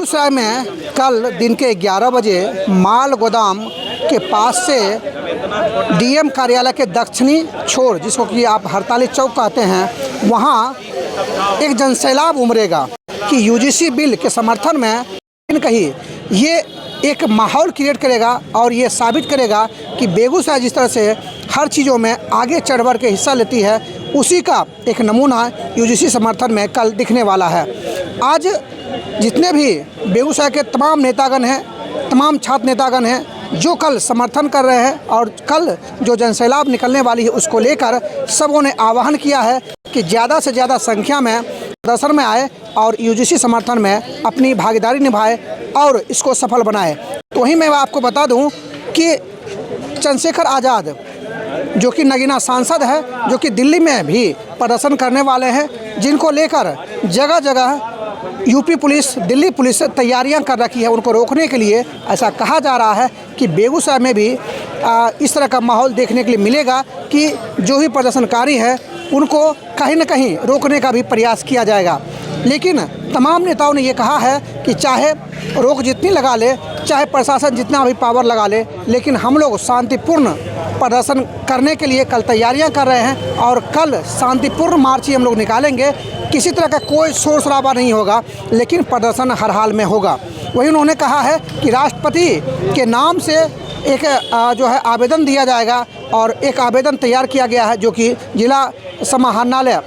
बेगूसराय में कल दिन के 11 बजे माल गोदाम के पास से डीएम कार्यालय के दक्षिणी छोर, जिसको कि आप हड़ताली चौक कहते हैं, वहाँ एक जनसैलाब उमड़ेगा कि यूजीसी बिल के समर्थन में कहीं ये एक माहौल क्रिएट करेगा और ये साबित करेगा कि बेगूसराय जिस तरह से हर चीज़ों में आगे चढ़ बढ़ के हिस्सा लेती है, उसी का एक नमूना यूजीसी समर्थन में कल दिखने वाला है। आज जितने भी बेगूसराय के तमाम नेतागण हैं, तमाम छात्र नेतागण हैं जो कल समर्थन कर रहे हैं और कल जो जनसैलाब निकलने वाली है उसको लेकर सबों ने आह्वान किया है कि ज़्यादा से ज़्यादा संख्या में प्रदर्शन में आए और यूजीसी समर्थन में अपनी भागीदारी निभाए और इसको सफल बनाए। तो वहीं मैं आपको बता दूं कि चंद्रशेखर आज़ाद जो कि नगीना सांसद है, जो कि दिल्ली में भी प्रदर्शन करने वाले हैं, जिनको लेकर जगह जगह यूपी पुलिस, दिल्ली पुलिस तैयारियां कर रखी है उनको रोकने के लिए। ऐसा कहा जा रहा है कि बेगूसराय में भी इस तरह का माहौल देखने के लिए मिलेगा कि जो भी प्रदर्शनकारी है उनको कहीं न कहीं रोकने का भी प्रयास किया जाएगा। लेकिन तमाम नेताओं ने ये कहा है कि चाहे रोक जितनी लगा ले, चाहे प्रशासन जितना भी पावर लगा ले, लेकिन हम लोग शांतिपूर्ण प्रदर्शन करने के लिए कल तैयारियां कर रहे हैं और कल शांतिपूर्ण मार्च ही हम लोग निकालेंगे। किसी तरह का कोई शोर शराबा नहीं होगा, लेकिन प्रदर्शन हर हाल में होगा। वही उन्होंने कहा है कि राष्ट्रपति के नाम से एक जो है आवेदन दिया जाएगा और एक आवेदन तैयार किया गया है जो कि जिला समाहरणालय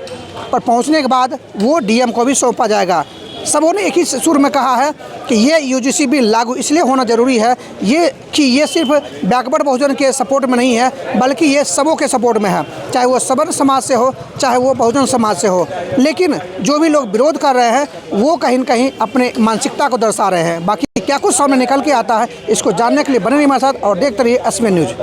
पर पहुंचने के बाद वो डीएम को भी सौंपा जाएगा। सबों ने एक ही सुर में कहा है कि ये यूजीसी बिल लागू इसलिए होना ज़रूरी है ये सिर्फ बैकवर्ड बहुजन के सपोर्ट में नहीं है, बल्कि ये सबों के सपोर्ट में है, चाहे वो सवर्ण समाज से हो, चाहे वो बहुजन समाज से हो। लेकिन जो भी लोग विरोध कर रहे हैं वो कहीं न कहीं अपने मानसिकता को दर्शा रहे हैं। बाकी क्या कुछ सामने निकल के आता है, इसको जानने के लिए बने रहिए हमारे साथ और देखते रहिए एसएमएन न्यूज़।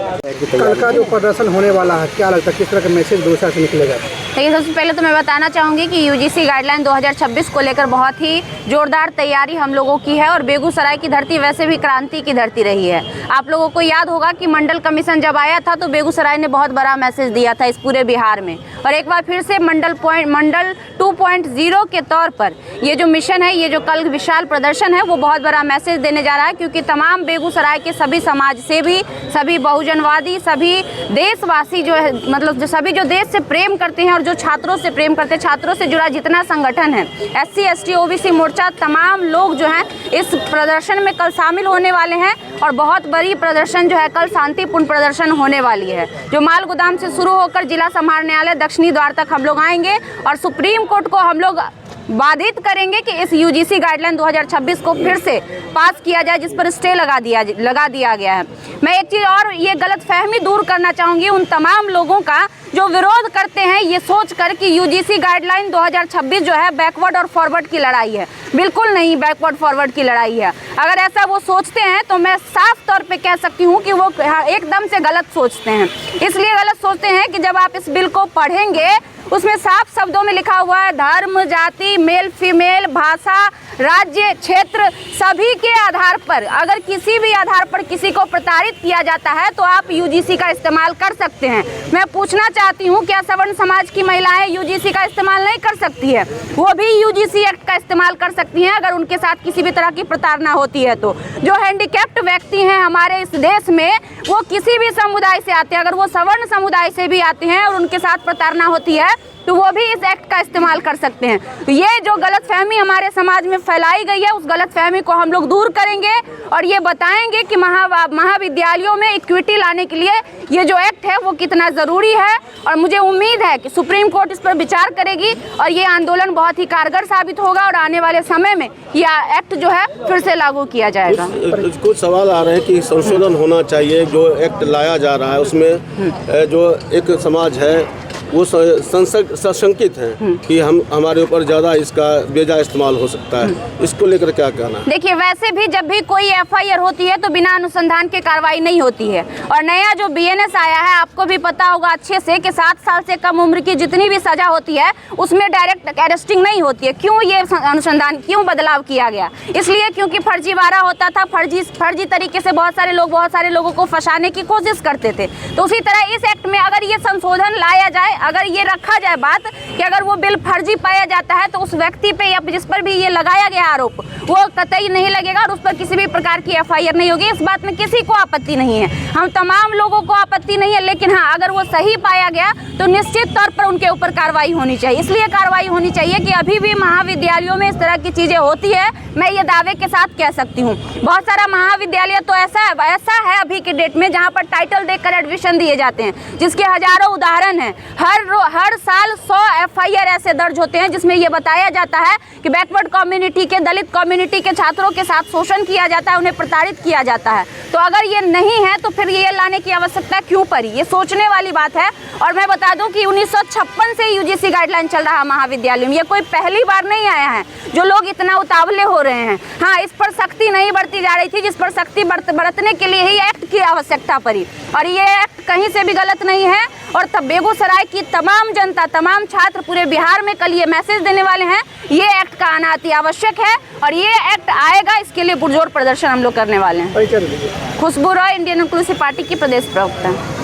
कल का जो प्रदर्शन होने वाला है, क्या लगता है किस तरह का मैसेज बेगूसराय से निकलेगा? देखिए, सबसे पहले तो मैं बताना चाहूँगी कि यूजीसी गाइडलाइन 2026 को लेकर बहुत ही जोरदार तैयारी हम लोगों की है और बेगूसराय की धरती वैसे भी क्रांति की धरती रही है। आप लोगों को याद होगा कि मंडल कमीशन जब आया था तो बेगूसराय ने बहुत बड़ा मैसेज दिया था इस पूरे बिहार में, और एक बार फिर से मंडल 2.0 के तौर पर ये जो मिशन है, ये जो कल विशाल प्रदर्शन है, वो बहुत बड़ा मैसेज देने जा रहा है। क्योंकि तमाम बेगूसराय के सभी समाज से भी, सभी बहुजनवादी, सभी देशवासी जो है, मतलब जो सभी जो देश से प्रेम करते हैं और जो छात्रों से प्रेम करते हैं, छात्रों से जुड़ा जितना संगठन है, SC ST OBC मोर्चा, तमाम लोग जो हैं इस प्रदर्शन में कल शामिल होने वाले हैं। और बहुत बड़ी प्रदर्शन जो है कल शांतिपूर्ण प्रदर्शन होने वाली है, जो माल गोदाम से शुरू होकर जिला समाहरणालय दक्षिणी द्वार तक हम लोग आएंगे और सुप्रीम कोर्ट को हम लोग बाधित करेंगे कि इस यूजीसी गाइडलाइन 2026 को फिर से पास किया जाए, जिस पर स्टे लगा दिया गया है। मैं एक चीज़ और ये गलतफहमी दूर करना चाहूँगी उन तमाम लोगों का जो विरोध करते हैं ये सोचकर कि यूजीसी गाइडलाइन 2026 जो है बैकवर्ड और फॉरवर्ड की लड़ाई है। बिल्कुल नहीं बैकवर्ड फॉरवर्ड की लड़ाई है। अगर ऐसा वो सोचते हैं तो मैं साफ तौर पे कह सकती हूँ कि वो एकदम से गलत सोचते हैं। इसलिए गलत सोचते हैं कि जब आप इस बिल को पढ़ेंगे उसमें साफ शब्दों में लिखा हुआ है धर्म, जाति, मेल फीमेल, भाषा, राज्य, क्षेत्र, सभी के आधार पर अगर किसी भी आधार पर किसी को प्रताड़ित किया जाता है तो आप यूजीसी का इस्तेमाल कर सकते हैं। मैं पूछना चाहती हूँ, क्या सवर्ण समाज की महिलाएं यूजीसी का इस्तेमाल नहीं कर सकती है? वो भी यूजीसी एक्ट का इस्तेमाल कर सकती हैं अगर उनके साथ किसी भी तरह की प्रताड़ना होती है। तो जो हैंडीकैप्ड व्यक्ति हैं हमारे इस देश में, वो किसी भी समुदाय से आते हैं, अगर वो सवर्ण समुदाय से भी आते हैं और उनके साथ प्रताड़ना होती है तो वो भी इस एक्ट का इस्तेमाल कर सकते हैं। तो ये जो गलतफहमी हमारे समाज में फैलाई गई है, उस गलतफहमी को हम लोग दूर करेंगे और ये बताएंगे कि महाविद्यालयों में इक्विटी लाने के लिए ये जो एक्ट है वो कितना ज़रूरी है। और मुझे उम्मीद है कि सुप्रीम कोर्ट इस पर विचार करेगी और ये आंदोलन बहुत ही कारगर साबित होगा और आने वाले समय में यह एक्ट जो है फिर से लागू किया जाएगा। कुछ सवाल आ रहे हैं कि संशोधन होना चाहिए, जो एक्ट लाया जा रहा है उसमें जो एक समाज है वो सशंकित है कि हमारे ऊपर ज़्यादा इसका बेजा इस्तेमाल हो सकता है। इसको लेकर क्या कहना है? देखिए, वैसे भी जब भी कोई FIR होती है तो बिना अनुसंधान के कार्रवाई नहीं होती है। और नया जो BNS आया है, आपको भी पता होगा अच्छे से कि 7 साल से कम उम्र की जितनी भी सजा होती है उसमें डायरेक्ट अरेस्टिंग नहीं होती है। क्यों ये अनुसंधान, क्यों बदलाव किया गया? इसलिए क्योंकि फर्जीवाड़ा होता था, फर्जी तरीके से बहुत सारे लोगों को फंसाने की कोशिश करते थे। तो उसी तरह इस एक्ट में अगर ये संशोधन लाया जाए, अगर ये रखा जाए बात कि अगर वो बिल फर्जी पाया जाता है तो उस व्यक्ति पे या जिस पर भी ये लगाया गया आरोप वो कतई नहीं लगेगा और उस पर किसी भी प्रकार की FIR नहीं होगी। इस बात में किसी को आपत्ति नहीं है, हम तमाम लोगों को आपत्ति नहीं है, लेकिन हाँ अगर वो सही पाया गया तो निश्चित तौर पर उनके ऊपर कार्रवाई होनी चाहिए। इसलिए कार्रवाई होनी चाहिए कि अभी भी महाविद्यालयों में इस तरह की चीज़ें होती है, मैं ये दावे के साथ कह सकती हूँ। बहुत सारा महाविद्यालय तो ऐसा है अभी के डेट में जहाँ पर टाइटल देखकर एडमिशन दिए जाते हैं, जिसके हजारों उदाहरण हैं। हर साल 100 FIR ऐसे दर्ज होते हैं जिसमें ये बताया जाता है कि बैकवर्ड कम्युनिटी के, दलित कम्युनिटी के छात्रों के साथ शोषण किया जाता है, उन्हें प्रताड़ित किया जाता है। तो अगर ये नहीं है तो फिर ये लाने की आवश्यकता क्यों पड़ी, ये सोचने वाली बात है। और मैं बता दूं कि 1956 से UGC गाइडलाइन चल रहा है महाविद्यालय में, ये कोई पहली बार नहीं आया है जो लोग इतना उतावले हो रहे हैं। हाँ, इस पर सख्ती नहीं बरती जा रही थी जिस पर सख्ती बरतने के लिए ही एक्ट की आवश्यकता पड़ी, और ये एक्ट कहीं से भी गलत नहीं है। और तब बेगूसराय की तमाम जनता, तमाम छात्र पूरे बिहार में कल ये मैसेज देने वाले हैं, ये एक्ट का आना अति आवश्यक है और ये एक्ट आएगा, इसके लिए पुरजोर प्रदर्शन हम लोग करने वाले हैं। खुशबू रॉय, इंडियन इंक्लूसिव पार्टी की प्रदेश प्रवक्ता।